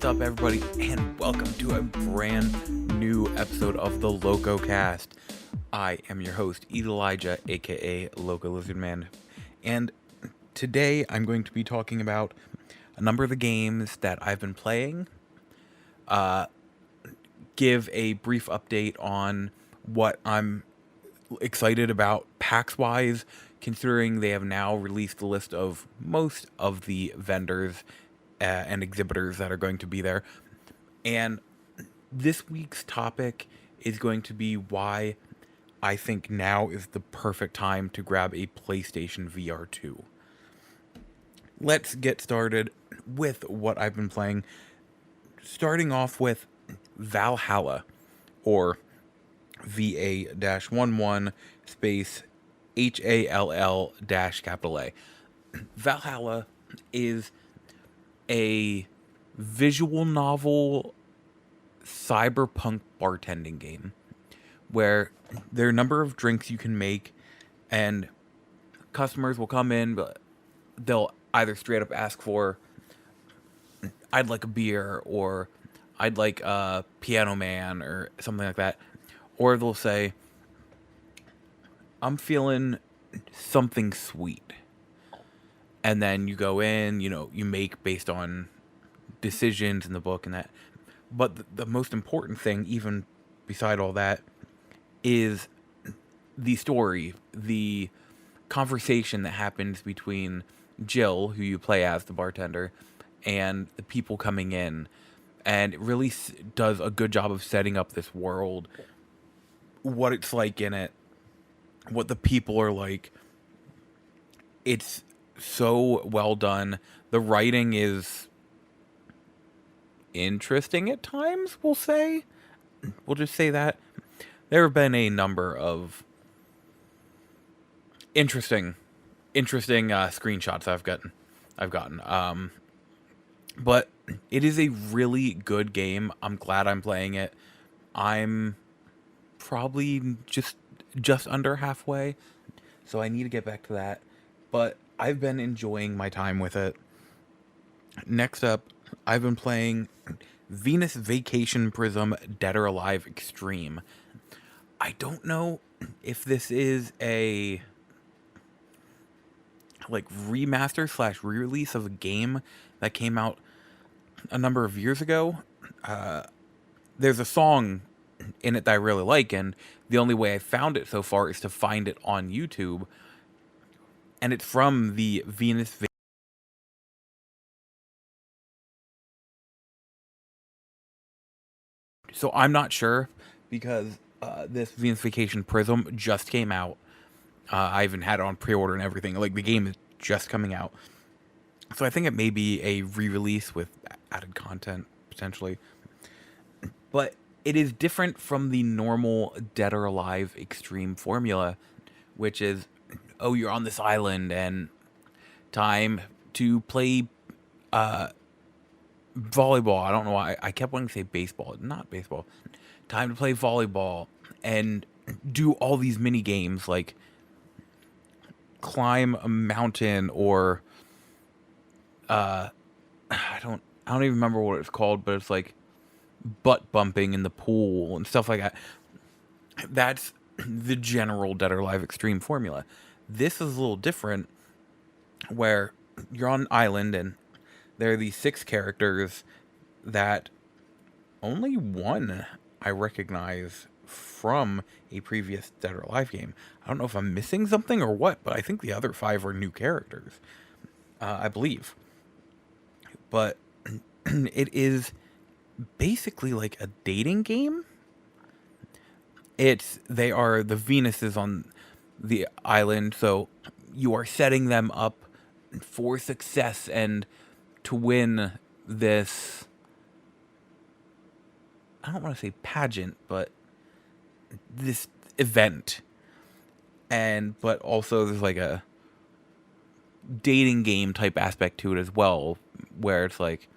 up, everybody, and welcome to a brand new episode of the Lococast. I am your host, Elijah, aka Loco Lizard Man, and today I'm going to be talking about a number of the games that I've been playing, give a brief update on what I'm excited about PAX-wise, considering they have now released the list of most of the vendors and exhibitors that are going to be there. And this week's topic is going to be why I think now is the perfect time to grab a PlayStation VR 2. Let's get started with what I've been playing, starting off with Valhalla, or VA-11 space HALL dash capital A. Valhalla is a visual novel cyberpunk bartending game where there are a number of drinks you can make, and customers will come in, but they'll either straight up ask for, I'd like a beer, or I'd like a Piano Man, or something like that. Or they'll say, I'm feeling something sweet. And then you go in, you make based on decisions in the book and that. But the most important thing, even beside all that, is the story, the conversation that happens between Jill, who you play as the bartender, and the people coming in. And it really does a good job of setting up this world, what it's like in it, what the people are like. It's so well done. The writing is interesting at times, we'll say. We'll just say that. There have been a number of interesting screenshots I've gotten. But it is a really good game. I'm glad I'm playing it. I'm probably just under halfway, so I need to get back to that. But I've been enjoying my time with it. Next up, I've been playing Venus Vacation Prism Dead or Alive Extreme. I don't know if this is a remaster / re-release of a game that came out a number of years ago. There's a song in it that I really like, and the only way I found it so far is to find it on YouTube. And it's from the Venus. So I'm not sure, because this Venus Vacation Prism just came out. I even had it on pre-order and everything. Like, the game is just coming out. So I think it may be a re-release with added content, potentially. But it is different from the normal Dead or Alive Extreme formula, which is, oh, you're on this island and time to play volleyball. I don't know why. I kept wanting to say baseball. Not baseball. Time to play volleyball and do all these mini games like climb a mountain, or I don't even remember what it's called, but it's like butt bumping in the pool and stuff like that. That's the general Dead or Alive Extreme formula. This is a little different, where you're on an island and there are these 6 characters that only one I recognize from a previous Dead or Alive game. I don't know if I'm missing something or what, but I think the other 5 are new characters, I believe. But it basically like a dating game. They are the Venuses on the island, so you are setting them up for success and to win this, I don't want to say pageant, but this event. But also there's like a dating game type aspect to it as well, where it's like,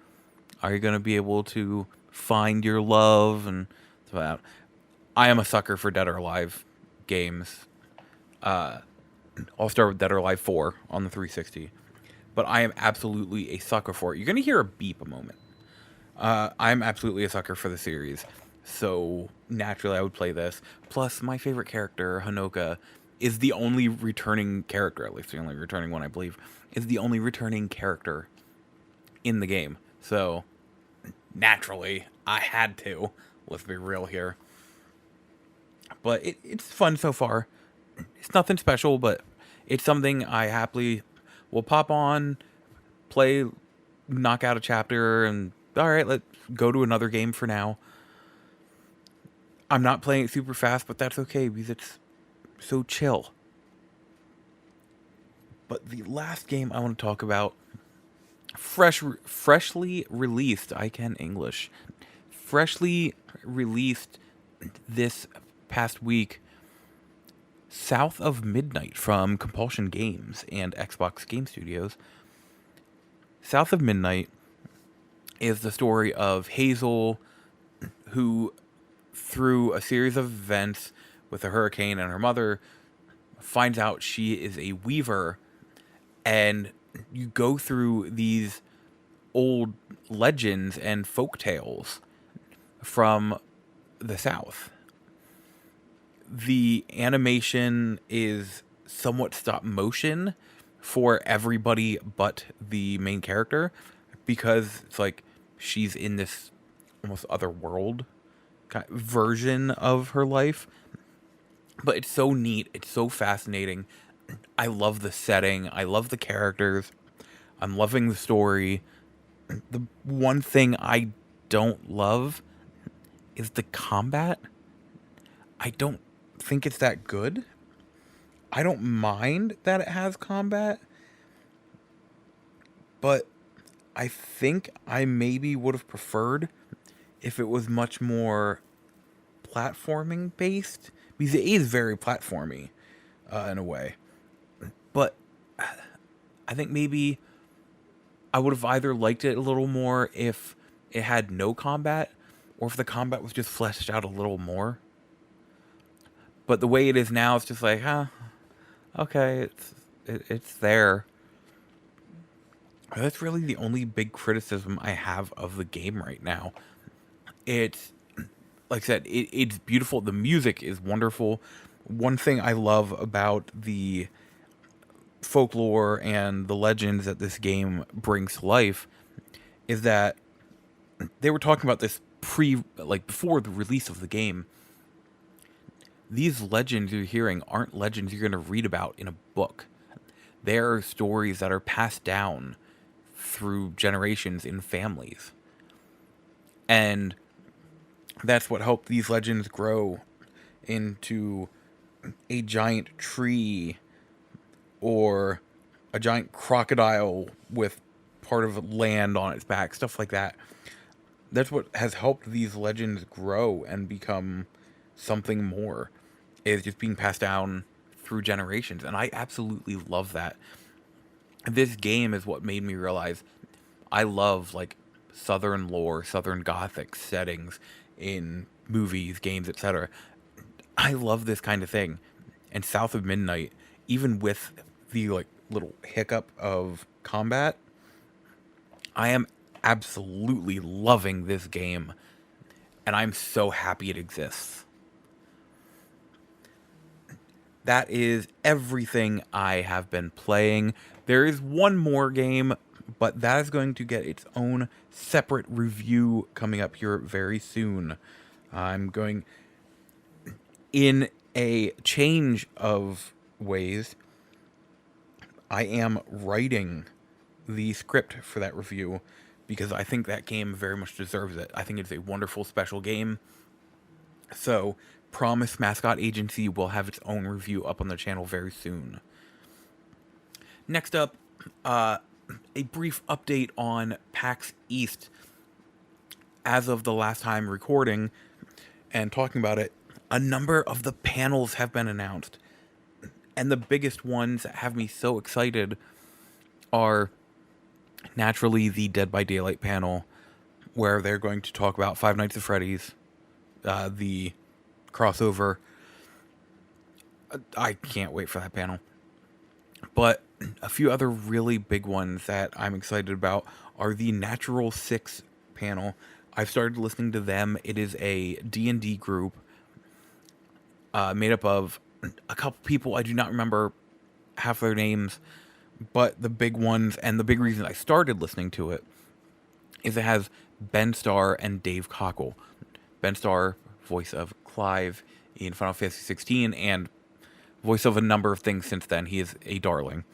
are you going to be able to find your love and stuff like that. I am a sucker for Dead or Alive games. I'll start with Dead or Alive 4 on the 360. But I am absolutely a sucker for it. You're going to hear a beep a moment. I'm absolutely a sucker for the series, so naturally I would play this. Plus, my favorite character, Hanoka, is the only returning character, at least the only returning one, I believe, is the only returning character in the game. So, naturally, I had to. Let's be real here. But it's fun so far. It's nothing special, but it's something I happily will pop on, play, knock out a chapter, and all right, let's go to another game for now. I'm not playing it super fast, but that's okay because it's so chill. But the last game I want to talk about, freshly released, I can English, freshly released this past week, South of Midnight from Compulsion Games and Xbox Game Studios. South of Midnight is the story of Hazel, who, through a series of events with a hurricane and her mother, finds out she is a weaver, and you go through these old legends and folk tales from the South. The animation is somewhat stop motion for everybody but the main character, because it's like she's in this almost other world version of her life. But it's so neat, it's so fascinating. I love the setting, I love the characters, I'm loving the story. The one thing I don't love is the combat. I don't think it's that good. I don't mind that it has combat, but I think I maybe would have preferred if it was much more platforming based, because it is very platformy in a way. But I think maybe I would have either liked it a little more if it had no combat, or if the combat was just fleshed out a little more. But the way it is now, it's just like, okay, it's there. That's really the only big criticism I have of the game right now. It's, like I said, it's beautiful. The music is wonderful. One thing I love about the folklore and the legends that this game brings to life is that they were talking about this before the release of the game. These legends you're hearing aren't legends you're going to read about in a book. They're stories that are passed down through generations in families. And that's what helped these legends grow into a giant tree or a giant crocodile with part of land on its back, stuff like that. That's what has helped these legends grow and become something more, is just being passed down through generations. And I absolutely love that. This game is what made me realize I love like Southern lore, Southern Gothic settings in movies, games, etc. I love this kind of thing. And South of Midnight, even with the like little hiccup of combat, I am absolutely loving this game. And I'm so happy it exists. That is everything I have been playing. There is one more game, but that is going to get its own separate review coming up here very soon. I'm going, in a change of ways, I am writing the script for that review because I think that game very much deserves it. I think it's a wonderful, special game. So, Promise Mascot Agency will have its own review up on the channel very soon. Next up, a brief update on PAX East. As of the last time recording and talking about it, a number of the panels have been announced. And the biggest ones that have me so excited are naturally the Dead by Daylight panel, where they're going to talk about Five Nights at Freddy's, the crossover. I can't wait for that panel. But a few other really big ones that I'm excited about are the Natural 6 panel. I've started listening to them. It is a D&D group made up of a couple people. I do not remember half their names, but the big ones, and the big reason I started listening to it is it has Ben Starr and Dave Cockle. Ben Starr, voice of Clive in Final Fantasy 16, and voice of a number of things since then. He is a darling.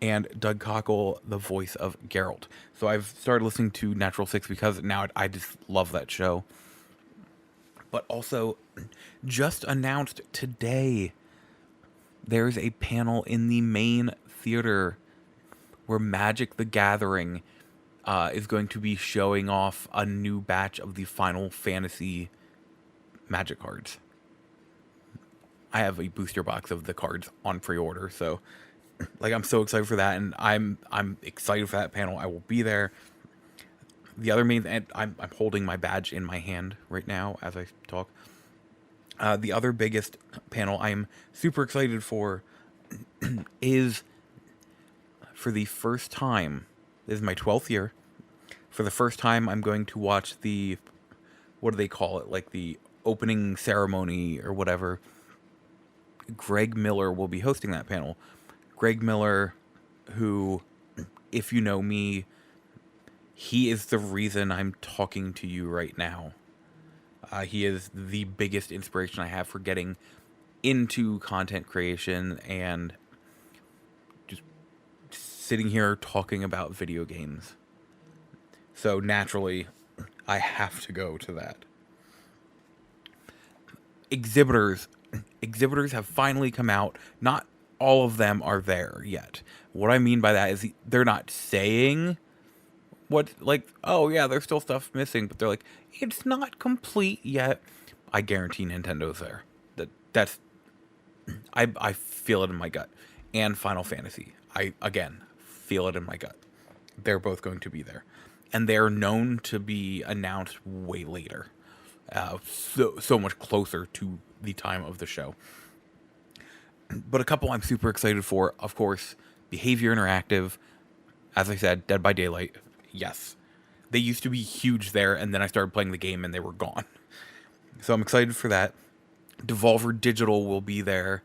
And Doug Cockle, the voice of Geralt. So I've started listening to Natural Six because now I just love that show. But also, just announced today, there's a panel in the main theater where Magic the Gathering is going to be showing off a new batch of the Final Fantasy Magic cards. I have a booster box of the cards on pre-order, so like I'm so excited for that, and I'm excited for that panel. I will be there. The other main, and I'm holding my badge in my hand right now as I talk. The other biggest panel I'm super excited for is for the first time. This is my 12th year. For the first time, I'm going to watch the, what do they call it? Like the opening ceremony or whatever. Greg Miller will be hosting that panel. Greg Miller, who, if you know me, he is the reason I'm talking to you right now. He is the biggest inspiration I have for getting into content creation and just sitting here talking about video games. So naturally, I have to go to that. Exhibitors have finally come out. Not all of them are there yet. What I mean by that is they're not saying what, like, oh yeah, there's still stuff missing, but they're like, it's not complete yet. I guarantee Nintendo's there. That's I feel it in my gut. And Final Fantasy, I again feel it in my gut. They're both going to be there, and they're known to be announced way later, so much closer to the time of the show. But a couple I'm super excited for, of course, Behavior Interactive. As I said, Dead by Daylight. Yes. They used to be huge there, and then I started playing the game, and they were gone. So I'm excited for that. Devolver Digital will be there.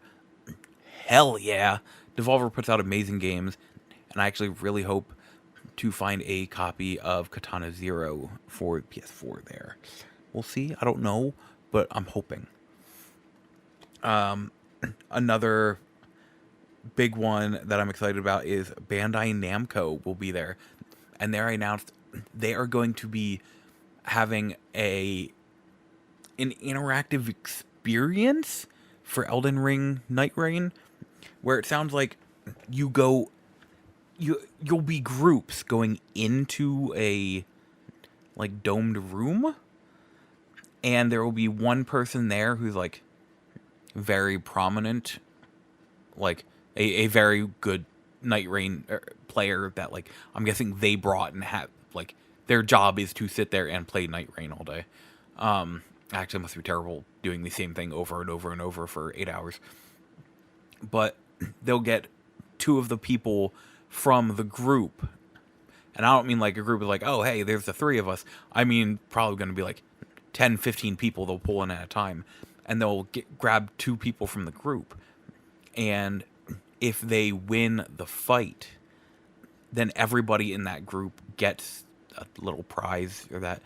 Hell yeah. Devolver puts out amazing games, and I actually really hope to find a copy of Katana Zero for PS4 there. We'll see. I don't know, but I'm hoping. Another big one that I'm excited about is Bandai Namco will be there. And they announced they are going to be having an interactive experience for Elden Ring Night Rain, where it sounds like you'll be groups going into a like domed room, and there will be one person there who's like very prominent, like a very good Night Rain player that, like, I'm guessing they brought and have, like, their job is to sit there and play Night Rain all day. Actually, it must be terrible doing the same thing over and over and over for 8 hours. But they'll get two of the people from the group. And I don't mean like a group of like, oh, hey, there's the three of us. I mean, probably going to be like 10, 15 people they'll pull in at a time. And they'll grab two people from the group. And if they win the fight, then everybody in that group gets a little prize or that.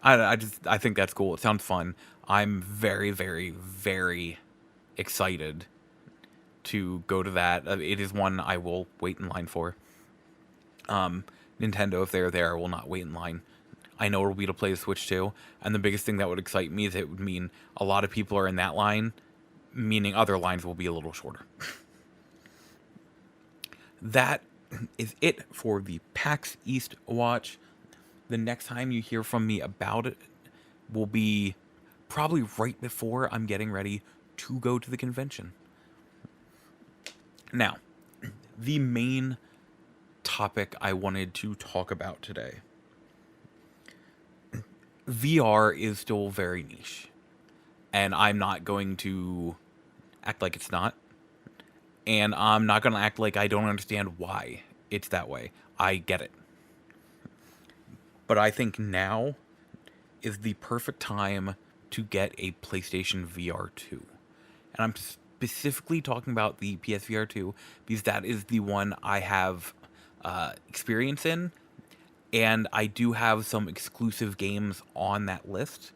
I think that's cool. It sounds fun. I'm very, very, very excited to go to that. It is one I will wait in line for. Nintendo, if they're there, will not wait in line. I know it'll be to play the Switch too, and the biggest thing that would excite me is it would mean a lot of people are in that line, meaning other lines will be a little shorter. That is it for the PAX East watch. The next time you hear from me about it will be probably right before I'm getting ready to go to the convention. Now, the main topic I wanted to talk about today. VR is still very niche, and I'm not going to act like it's not, and I'm not going to act like I don't understand why it's that way. I get it. But I think now is the perfect time to get a PlayStation VR 2. And I'm specifically talking about the PSVR 2 because that is the one I have experience in. And I do have some exclusive games on that list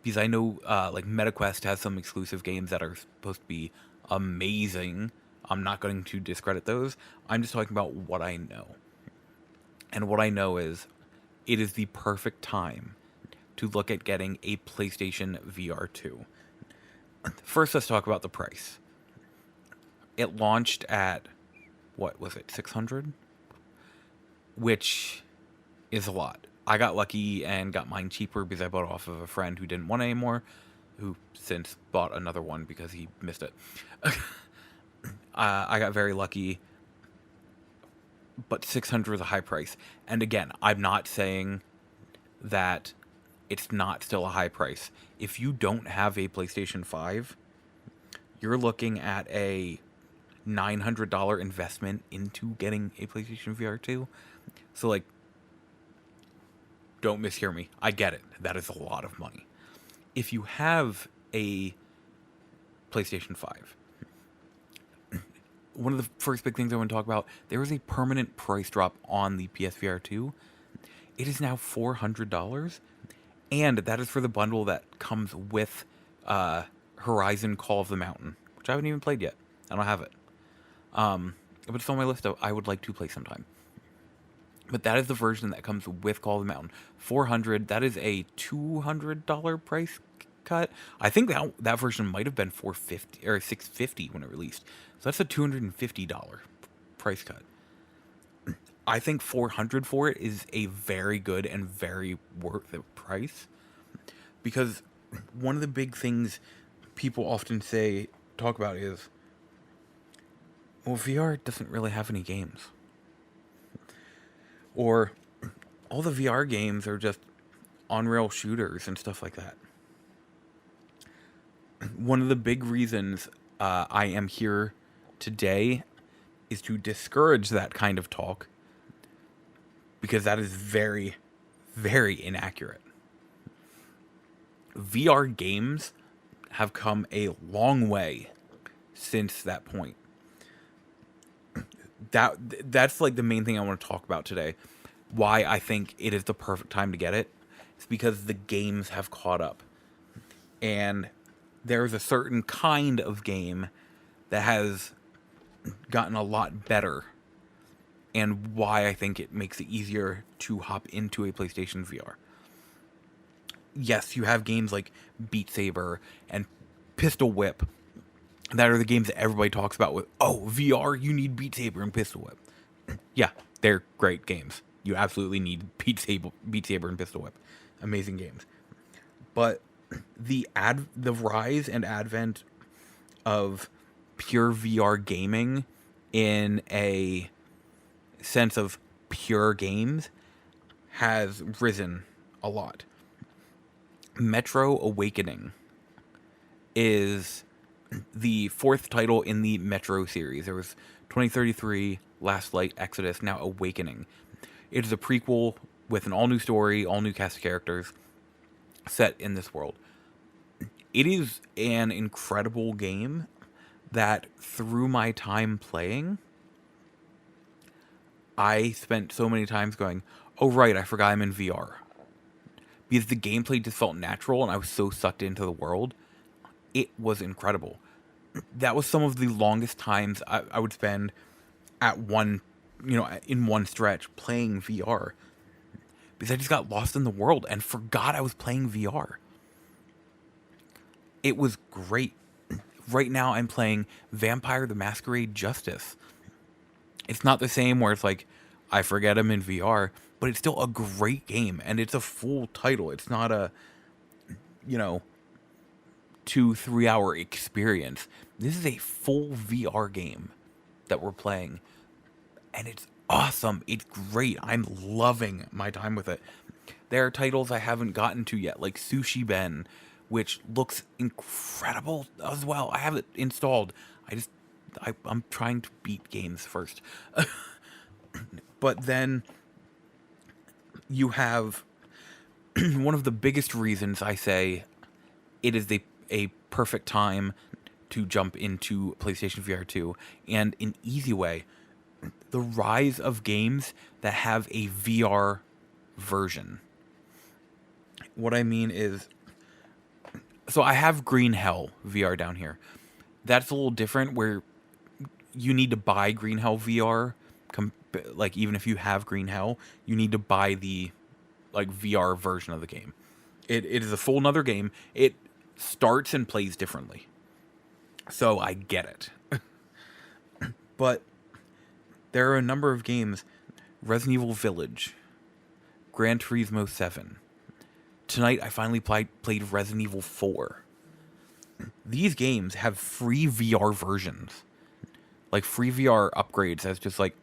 because I know like MetaQuest has some exclusive games that are supposed to be amazing. I'm not going to discredit those. I'm just talking about what I know. And what I know is it is the perfect time to look at getting a PlayStation VR 2. First, let's talk about the price. It launched at, what was it, 600? Which is a lot. I got lucky and got mine cheaper because I bought it off of a friend who didn't want it anymore, who since bought another one because he missed it. I got very lucky, but 600 is a high price. And again, I'm not saying that it's not still a high price. If you don't have a PlayStation 5, you're looking at a $900 investment into getting a PlayStation VR 2. So, like, don't mishear me. I get it. That is a lot of money. If you have a PlayStation 5, one of the first big things I want to talk about, there was a permanent price drop on the PSVR 2. It is now $400, and that is for the bundle that comes with Horizon Call of the Mountain, which I haven't even played yet. I don't have it. But it's on my list of I would like to play sometime. But that is the version that comes with Call of the Mountain. $400, that is a $200 price cut. I think that version might have been $450 or $650 when it released. So that's a $250 price cut. I think $400 for it is a very good and very worth it price. Because one of the big things people often talk about is, well, VR doesn't really have any games. Or all the VR games are just on-rail shooters and stuff like that. One of the big reasons I am here today is to discourage that kind of talk, because that is very, very inaccurate. VR games have come a long way since that point. That's like the main thing I want to talk about today. Why I think it is the perfect time to get it. It's because the games have caught up. And there's a certain kind of game that has gotten a lot better. And why I think it makes it easier to hop into a PlayStation VR. Yes, you have games like Beat Saber and Pistol Whip that are the games that everybody talks about with, oh, VR, you need Beat Saber and Pistol Whip. Yeah, they're great games. You absolutely need Beat Saber and Pistol Whip. Amazing games. But the rise and advent of pure VR gaming in a sense of pure games has risen a lot. Metro Awakening is the fourth title in the Metro series. There was 2033, Last Light, Exodus, now Awakening. It is a prequel with an all-new story, all-new cast of characters set in this world. It is an incredible game that through my time playing, I spent so many times going, oh right, I forgot I'm in VR. Because the gameplay just felt natural and I was so sucked into the world. It was incredible. That was some of the longest times I would spend at in one stretch playing VR. Because I just got lost in the world and forgot I was playing VR. It was great. Right now I'm playing Vampire the Masquerade Justice. It's not the same where it's like, I forget I'm in VR, but it's still a great game, and it's a full title. It's not a, 2-3 hour experience. This is a full VR game that we're playing, and it's awesome. It's great. I'm loving my time with it. There are titles I haven't gotten to yet, like Sushi Ben, which looks incredible as well. I have it installed. I'm trying to beat games first. But then you have one of the biggest reasons I say it is a perfect time to jump into PlayStation VR 2, and an easy way, the rise of games that have a VR version. What I mean is, so I have Green Hell VR down here. That's a little different, where you need to buy Green Hell VR. Like, even if you have Green Hell, you need to buy the like VR version of the game. It is a full another game. It starts and plays differently. So I get it. But there are a number of games: Resident Evil Village, Gran Turismo 7. Tonight I finally played Resident Evil 4. These games have free VR versions. Like free VR upgrades. That's just like,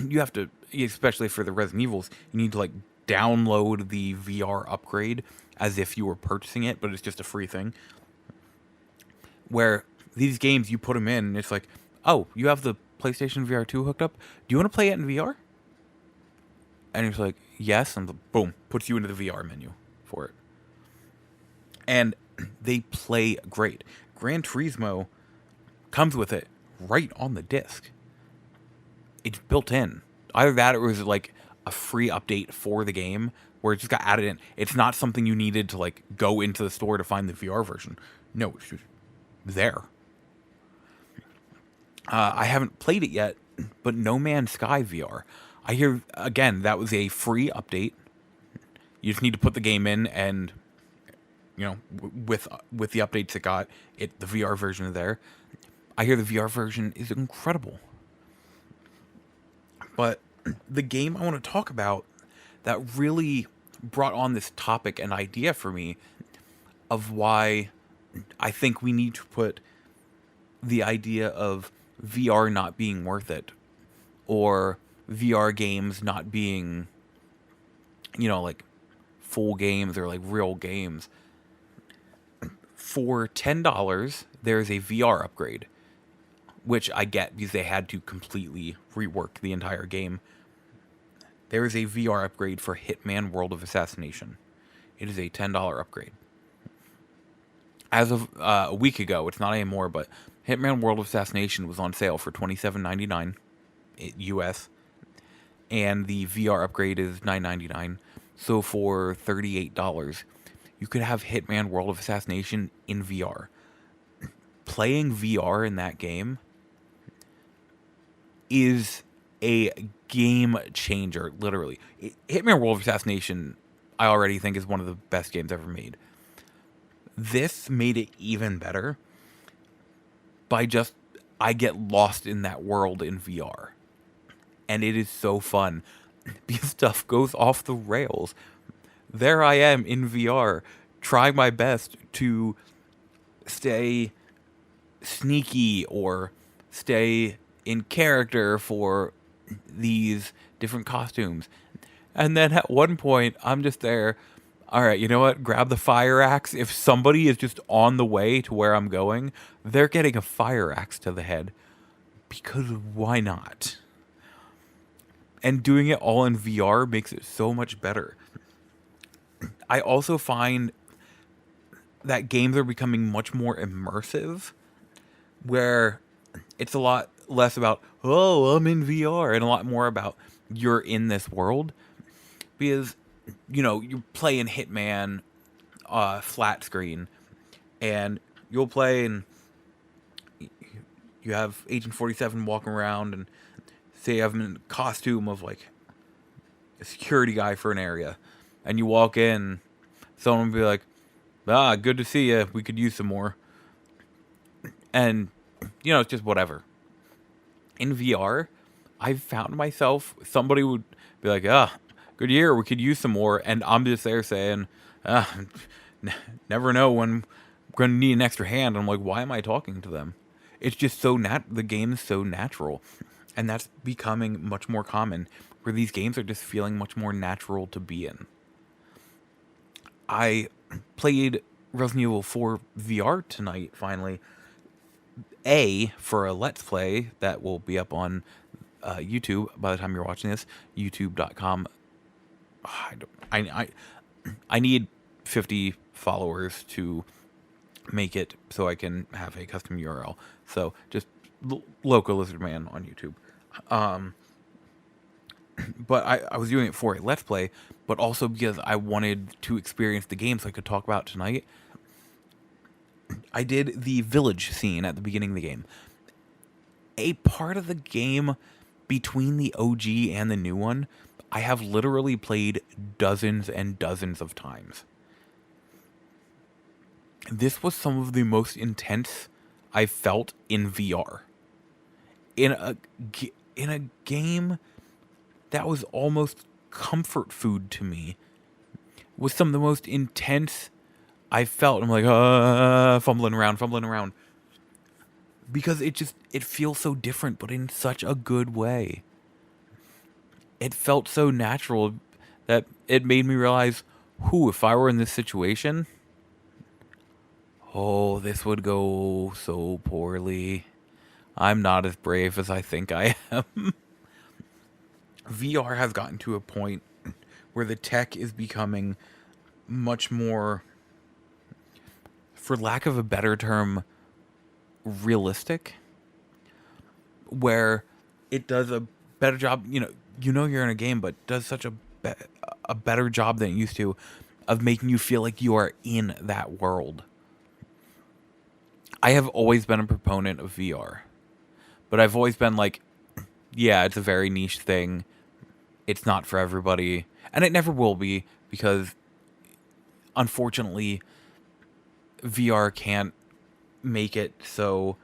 you have to, especially for the Resident Evils, you need to like download the VR upgrade as if you were purchasing it, but it's just a free thing. Where these games, you put them in, and it's like, oh, you have the PlayStation VR 2 hooked up? Do you want to play it in VR? And it's like, yes, and boom, puts you into the VR menu for it. And they play great. Gran Turismo comes with it right on the disc. It's built in. Either that, or it was like a free update for the game where it just got added in. It's not something you needed to like go into the store to find the VR version. No, it's just there. I haven't played it yet, but No Man's Sky VR. I hear, again, that was a free update. You just need to put the game in, and you know, with the updates it got, the VR version is there. I hear the VR version is incredible. But the game I want to talk about that really brought on this topic and idea for me of why I think we need to put the idea of VR not being worth it, or VR games not being, you know, like full games or like real games. For $10, there's a VR upgrade, which I get because they had to completely rework the entire game. There is a VR upgrade for Hitman World of Assassination. It is a $10 upgrade. As of a week ago, it's not anymore, but Hitman World of Assassination was on sale for $27.99 US, and the VR upgrade is $9.99. So for $38, you could have Hitman World of Assassination in VR. Playing VR in that game is a game changer, literally. Hitman World of Assassination, I already think, is one of the best games ever made. This made it even better by just, I get lost in that world in VR. And it is so fun because stuff goes off the rails. There I am in VR, trying my best to stay sneaky or stay in character for these different costumes. And then at one point, I'm just there. All right, you know what? Grab the fire axe. If somebody is just on the way to where I'm going, they're getting a fire axe to the head. Because why not? And doing it all in VR makes it so much better. I also find that games are becoming much more immersive, where it's a lot less about, oh, I'm in VR, and a lot more about you're in this world. Because, you know, you play in Hitman flat screen, and you'll play, and you have Agent 47 walking around, and say you have him in a costume of like a security guy for an area, and you walk in, someone will be like, good to see you, we could use some more. And, you know, it's just whatever. In VR, I've found myself, somebody would be like, good year, we could use some more, and I'm just there saying, never know when I'm going to need an extra hand. I'm like, why am I talking to them? It's just so the game's so natural, and that's becoming much more common, where these games are just feeling much more natural to be in. I played Resident Evil 4 VR tonight, finally. For a Let's Play that will be up on YouTube by the time you're watching this, youtube.com I don't, I need 50 followers to make it so I can have a custom URL. So just Loco Lizard Man on YouTube. But I was doing it for a Let's Play, but also because I wanted to experience the game so I could talk about it tonight. I did the village scene at the beginning of the game. A part of the game between the OG and the new one, I have literally played dozens and dozens of times. This was some of the most intense I felt in VR. In a game that was almost comfort food to me, was some of the most intense I felt. I'm like, fumbling around. Because it feels so different, but in such a good way. It felt so natural that it made me realize, if I were in this situation, this would go so poorly. I'm not as brave as I think I am. VR has gotten to a point where the tech is becoming much more, for lack of a better term, realistic, where it does a better job. You're in a game, but does such a better job than it used to of making you feel like you are in that world. I have always been a proponent of VR, but I've always been like, yeah, it's a very niche thing. It's not for everybody, and it never will be, because unfortunately VR can't make it so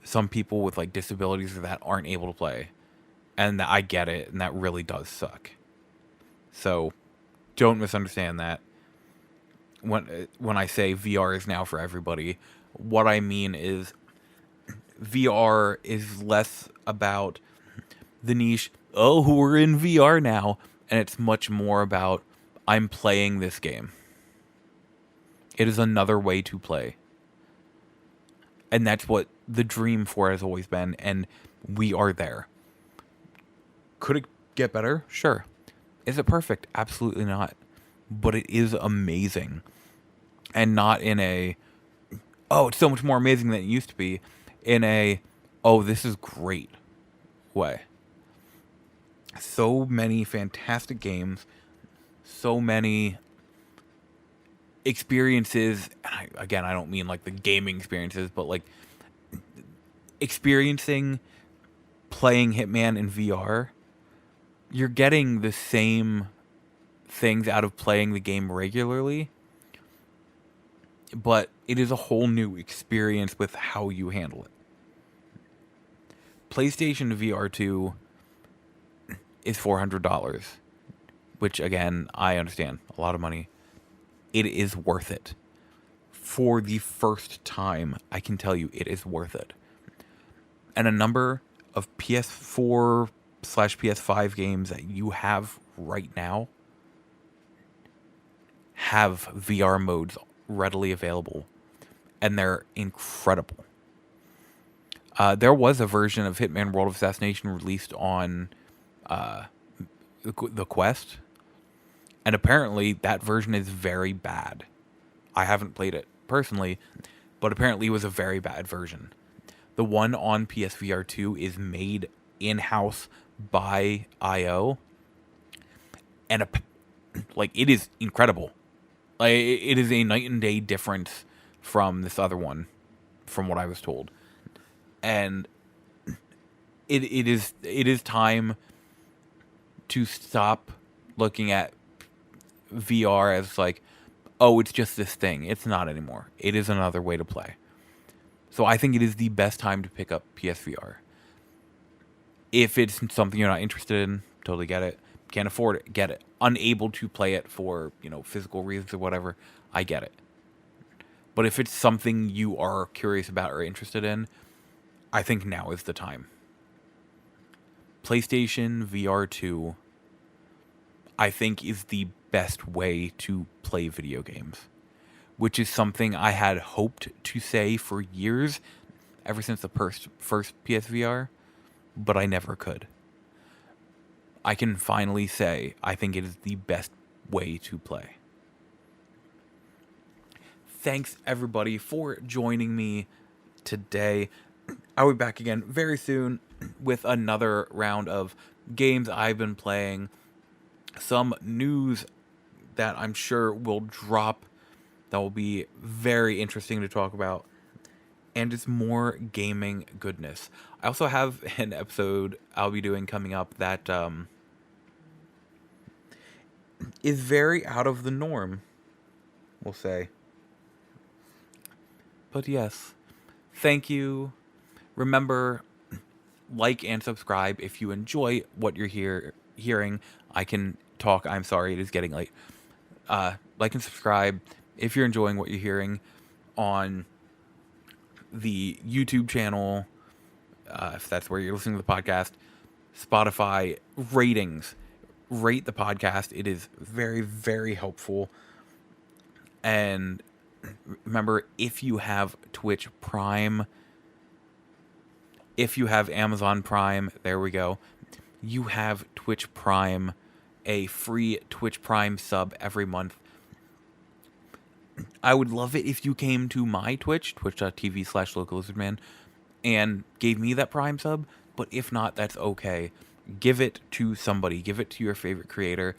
some people with like disabilities or that aren't able to play. And I get it, and that really does suck. So don't misunderstand that. When I say VR is now for everybody, what I mean is VR is less about the niche, we're in VR now, and it's much more about, I'm playing this game. It is another way to play. And that's what the dream for has always been, and we are there. Could it get better? Sure. Is it perfect? Absolutely not. But it is amazing. And not in a, it's so much more amazing than it used to be. In a, this is great way. So many fantastic games. So many experiences. Again, I don't mean like the gaming experiences, but like experiencing playing Hitman in VR. You're getting the same things out of playing the game regularly, but it is a whole new experience with how you handle it. PlayStation VR 2 is $400, which, again, I understand, a lot of money. It is worth it. For the first time, I can tell you it is worth it. And a number of PS4/PS5 games that you have right now have VR modes readily available, and they're incredible. There was a version of Hitman World of Assassination released on the Quest, and apparently that version is very bad. I haven't played it personally, but apparently it was a very bad version. The one on PSVR 2 is made in-house by IO, and it is incredible. Like, it is a night and day difference from this other one, from what I was told. And it is time to stop looking at VR as like, it's just this thing. It's not anymore. It is another way to play. So I think it is the best time to pick up PSVR. If it's something you're not interested in, totally get it. Can't afford it, get it. Unable to play it for, physical reasons or whatever, I get it. But if it's something you are curious about or interested in, I think now is the time. PlayStation VR 2, I think, is the best way to play video games, which is something I had hoped to say for years, ever since the first PSVR, but I never could. I can finally say I think it is the best way to play. Thanks everybody for joining me today. I'll be back again very soon with another round of games I've been playing, some news that I'm sure will drop that will be very interesting to talk about, and just more gaming goodness. I also have an episode I'll be doing coming up that is very out of the norm, we'll say. But yes, thank you. Remember, like and subscribe if you enjoy what you're hearing. I can talk. I'm sorry, it is getting late. Like and subscribe if you're enjoying what you're hearing on the YouTube channel, if that's where you're listening to the podcast. Spotify ratings. Rate the podcast. It is very, very helpful. And remember, if you have Twitch Prime, if you have Amazon Prime, there we go. You have Twitch Prime, a free Twitch Prime sub every month. I would love it if you came to my Twitch, twitch.tv/localizardman, and gave me that Prime sub. But if not, that's okay. Give it to somebody. Give it to your favorite creator.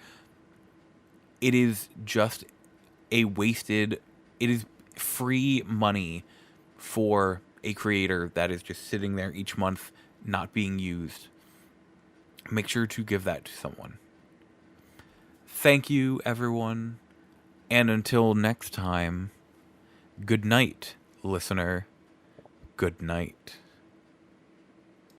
It is just it is free money for a creator that is just sitting there each month not being used. Make sure to give that to someone. Thank you, everyone. And until next time, good night, listener. Good night.